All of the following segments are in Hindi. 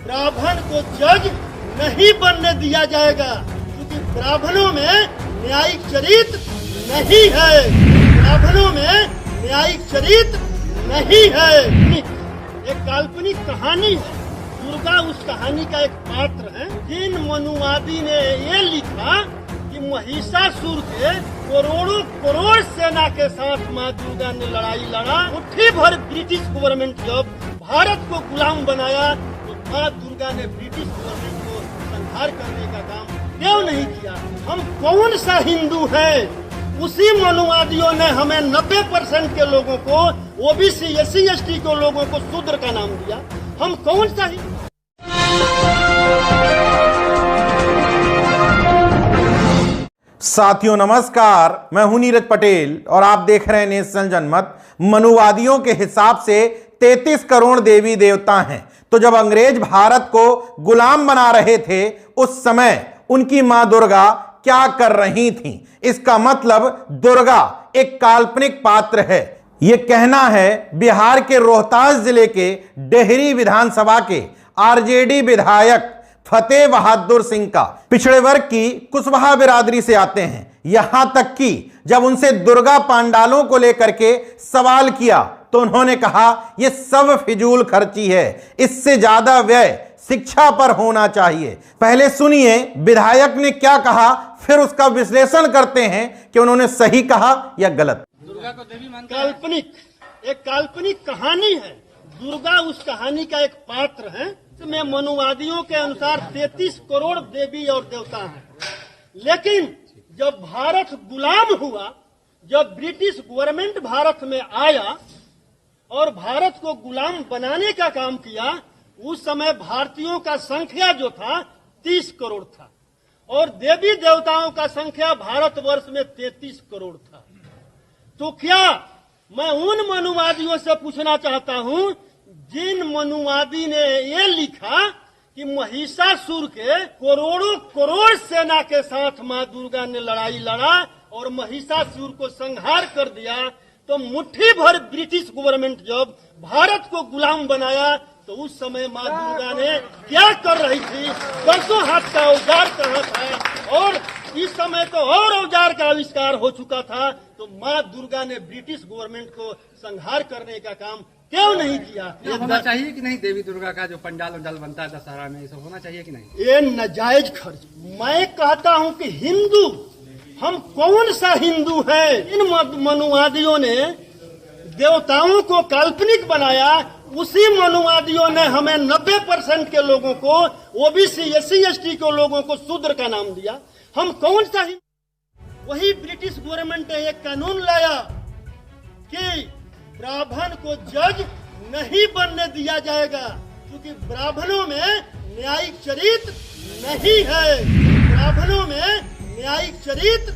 ब्राह्मण को जज नहीं बनने दिया जाएगा, क्योंकि ब्राह्मणों में न्यायिक चरित्र नहीं है। ब्राह्मणों में न्यायिक चरित्र नहीं है। एक काल्पनिक कहानी है, दुर्गा उस कहानी का एक पात्र है। जिन मनुवादी ने ये लिखा कि महिषासुर के करोड़ों करोड़ सेना के साथ माँ दुर्गा ने लड़ाई लड़ा, मुट्ठी भर ब्रिटिश गवर्नमेंट जब भारत को गुलाम बनाया तो माँ दुर्गा ने ब्रिटिश गवर्नमेंट को संहार करने का काम क्यों नहीं किया? हम कौन सा हिंदू है? उसी मनुवादियों ने हमें 90% के लोगों को, ओबीसी SC ST के लोगों को शूद्र का नाम दिया। हम कौन सा हिंदू? साथियों नमस्कार, मैं हूं नीरज पटेल और आप देख रहे हैं नेशनल जनमत। मनुवादियों के हिसाब से 33 करोड़ देवी देवता हैं। तो जब अंग्रेज भारत को गुलाम बना रहे थे उस समय उनकी मां दुर्गा क्या कर रही थीं? इसका मतलब दुर्गा एक काल्पनिक पात्र है। यह कहना है बिहार के रोहतास जिले के डेहरी विधानसभा के RJD विधायक फतेह बहादुर सिंह का। पिछड़े वर्ग की कुशवाहा बिरादरी से आते हैं। यहां तक कि जब उनसे दुर्गा पांडालों को लेकर के सवाल किया तो उन्होंने कहा यह सब फिजूल खर्ची है, इससे ज्यादा व्यय शिक्षा पर होना चाहिए। पहले सुनिए विधायक ने क्या कहा, फिर उसका विश्लेषण करते हैं कि उन्होंने सही कहा या गलत। दुर्गा को देवी मानते हैं। एक काल्पनिक कहानी है। दुर्गा उस कहानी का एक पात्र है। में मनुवादियों के अनुसार 33 करोड़ देवी और देवता हैं। लेकिन जब भारत गुलाम हुआ, जब ब्रिटिश गवर्नमेंट भारत में आया और भारत को गुलाम बनाने का काम किया, उस समय भारतीयों का संख्या जो था 30 करोड़ था और देवी देवताओं का संख्या भारतवर्ष में 33 करोड़ था। तो क्या मैं उन मनुवादियों से पूछना चाहता हूं जिन मनुवादी ने ये लिखा कि महिषासुर के करोड़ों करोड़ सेना के साथ माँ दुर्गा ने लड़ाई लड़ा और महिषासुर को संहार कर दिया, तो मुट्ठी भर ब्रिटिश गवर्नमेंट जब भारत को गुलाम बनाया तो उस समय माँ दुर्गा ने क्या कर रही थी? दसों हाथ का औजार कहाँ था? और इस समय तो और औजार का आविष्कार हो चुका था। तो माँ दुर्गा ने ब्रिटिश गवर्नमेंट को संहार करने का काम क्यों नहीं किया? ये होना चाहिए कि नहीं? देवी दुर्गा का जो पंडाल वंडाल बनता है दशहरा में, ये सब होना चाहिए कि नहीं? ये नाजायज खर्च। मैं कहता हूं कि हिंदू, हम कौन सा हिंदू है? इन मनुवादियों ने देवताओं को काल्पनिक बनाया, उसी मनुवादियों ने हमें 90% के लोगों को, ओबीसी SC ST के लोगों को शूद्र का नाम दिया। हम कौन सा हिंदू? वही ब्रिटिश गवर्नमेंट ने एक कानून लाया कि ब्राह्मण को जज नहीं बनने दिया जाएगा, क्योंकि ब्राह्मणों में न्यायिक चरित्र नहीं है। ब्राह्मणों में न्यायिक चरित्र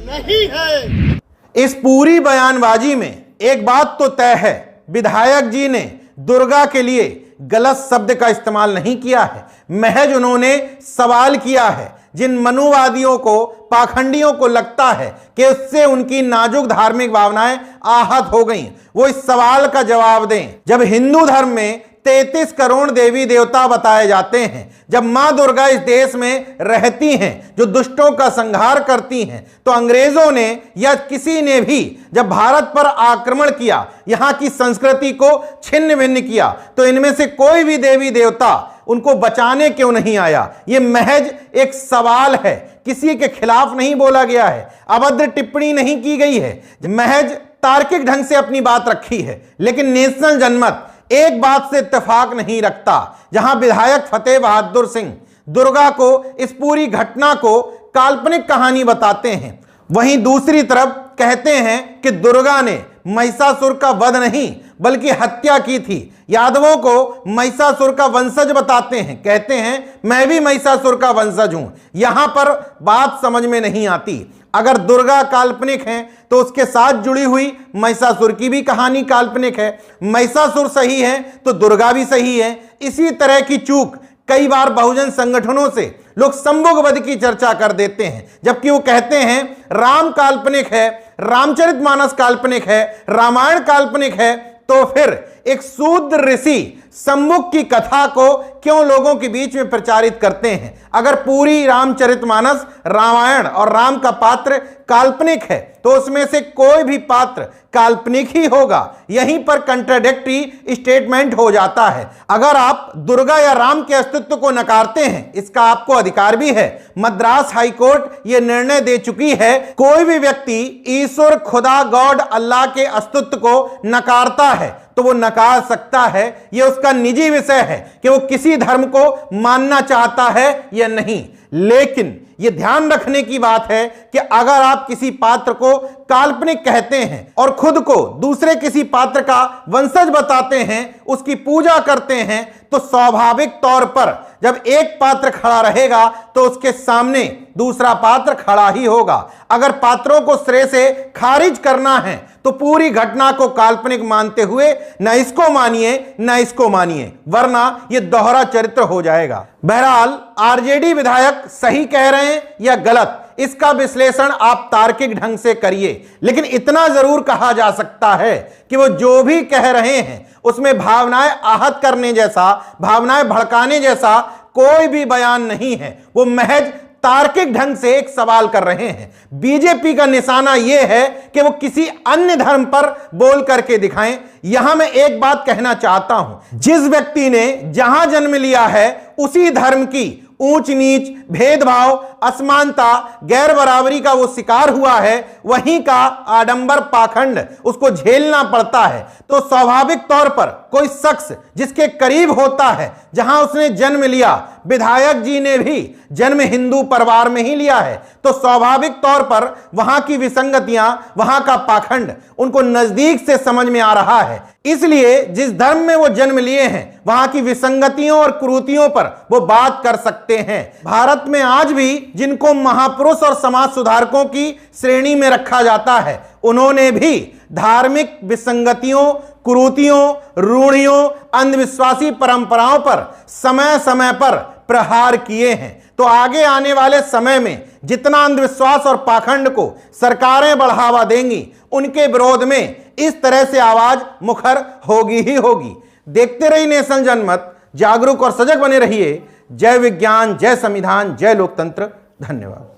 नहीं है। इस पूरी बयानबाजी में एक बात तो तय है, विधायक जी ने दुर्गा के लिए गलत शब्द का इस्तेमाल नहीं किया है। महज उन्होंने सवाल किया है। जिन मनुवादियों को, पाखंडियों को लगता है कि उससे उनकी नाजुक धार्मिक भावनाएं आहत हो गईं, वो इस सवाल का जवाब दें। जब हिंदू धर्म में 33 करोड़ देवी देवता बताए जाते हैं, जब मां दुर्गा इस देश में रहती हैं जो दुष्टों का संहार करती हैं, तो अंग्रेजों ने या किसी ने भी जब भारत पर आक्रमण किया, यहां की संस्कृति को छिन्न भिन्न किया, तो इनमें से कोई भी देवी देवता उनको बचाने क्यों नहीं आया? यह महज एक सवाल है, किसी के खिलाफ नहीं बोला गया है, अभद्र टिप्पणी नहीं की गई है, महज तार्किक ढंग से अपनी बात रखी है। लेकिन नेशनल जनमत एक बात से इत्तेफाक नहीं रखता। जहां विधायक फतेह बहादुर सिंह दुर्गा को, इस पूरी घटना को काल्पनिक कहानी बताते हैं, वहीं दूसरी तरफ कहते हैं कि दुर्गा ने महिषासुर का वध नहीं बल्कि हत्या की थी। यादवों को महिषासुर का वंशज बताते हैं, कहते हैं मैं भी महिषासुर का वंशज हूं। यहां पर बात समझ में नहीं आती। अगर दुर्गा काल्पनिक है तो उसके साथ जुड़ी हुई महिषासुर की भी कहानी काल्पनिक है। महिषासुर सही है तो दुर्गा भी सही है। इसी तरह की चूक कई बार बहुजन संगठनों से लोग संभोगवध की चर्चा कर देते हैं, जबकि वो कहते हैं राम काल्पनिक है, रामचरितमानस काल्पनिक है, रामायण काल्पनिक है, तो फिर एक शूद्र ऋषि सम्मुख की कथा को क्यों लोगों के बीच में प्रचारित करते हैं? अगर पूरी रामचरितमानस रामायण और राम का पात्र काल्पनिक है तो उसमें से कोई भी पात्र काल्पनिक ही होगा। यहीं पर कंट्राडिक्टरी स्टेटमेंट हो जाता है। अगर आप दुर्गा या राम के अस्तित्व को नकारते हैं, इसका आपको अधिकार भी है। मद्रास हाईकोर्ट यह निर्णय दे चुकी है, कोई भी व्यक्ति ईश्वर, खुदा, गॉड, अल्लाह के अस्तित्व को नकारता है तो वो नकार सकता है। यह उसका निजी विषय है कि वो किसी धर्म को मानना चाहता है या नहीं। लेकिन यह ध्यान रखने की बात है कि अगर आप किसी पात्र को काल्पनिक कहते हैं और खुद को दूसरे किसी पात्र का वंशज बताते हैं, उसकी पूजा करते हैं, तो स्वाभाविक तौर पर जब एक पात्र खड़ा रहेगा तो उसके सामने दूसरा पात्र खड़ा ही होगा। अगर पात्रों को सिरे से खारिज करना है तो पूरी घटना को काल्पनिक मानते हुए न इसको मानिए न इसको मानिए, वरना यह दोहरा चरित्र हो जाएगा। बहरहाल आरजेडी विधायक सही कह रहे हैं या गलत, इसका विश्लेषण आप तार्किक ढंग से करिए, लेकिन इतना जरूर कहा जा सकता है कि वो जो भी कह रहे हैं उसमें भावनाएं आहत करने जैसा, भावनाएं भड़काने जैसा कोई भी बयान नहीं है। वो महज तार्किक ढंग से एक सवाल कर रहे हैं। बीजेपी का निशाना यह है कि वो किसी अन्य धर्म पर बोल करके दिखाएं। यहां मैं एक बात कहना चाहता हूं, जिस व्यक्ति ने जहां जन्म लिया है उसी धर्म की ऊंच नीच, भेदभाव, असमानता, गैर बराबरी का वो शिकार हुआ है, वहीं का आडंबर, पाखंड उसको झेलना पड़ता है। तो स्वाभाविक तौर पर कोई शख्स जिसके करीब होता है, जहां उसने जन्म लिया, विधायक जी ने भी जन्म हिंदू परिवार में ही लिया है, तो स्वाभाविक तौर पर वहां की विसंगतियां, वहां का पाखंड उनको नजदीक से समझ में आ रहा है। इसलिए जिस धर्म में वो जन्म लिए हैं वहां की विसंगतियों और कुरीतियों पर वो बात कर सकते हैं। भारत में आज भी जिनको महापुरुष और समाज सुधारकों की श्रेणी में रखा जाता है, उन्होंने भी धार्मिक विसंगतियों, कुरीतियों, रूढ़ियों, अंधविश्वासी परंपराओं पर समय समय पर प्रहार किए हैं। तो आगे आने वाले समय में जितना अंधविश्वास और पाखंड को सरकारें बढ़ावा देंगी, उनके विरोध में इस तरह से आवाज मुखर होगी ही होगी। देखते रहिए नेशन जनमत, जागरूक और सजग बने रहिए। जय विज्ञान, जय संविधान, जय लोकतंत्र। धन्यवाद।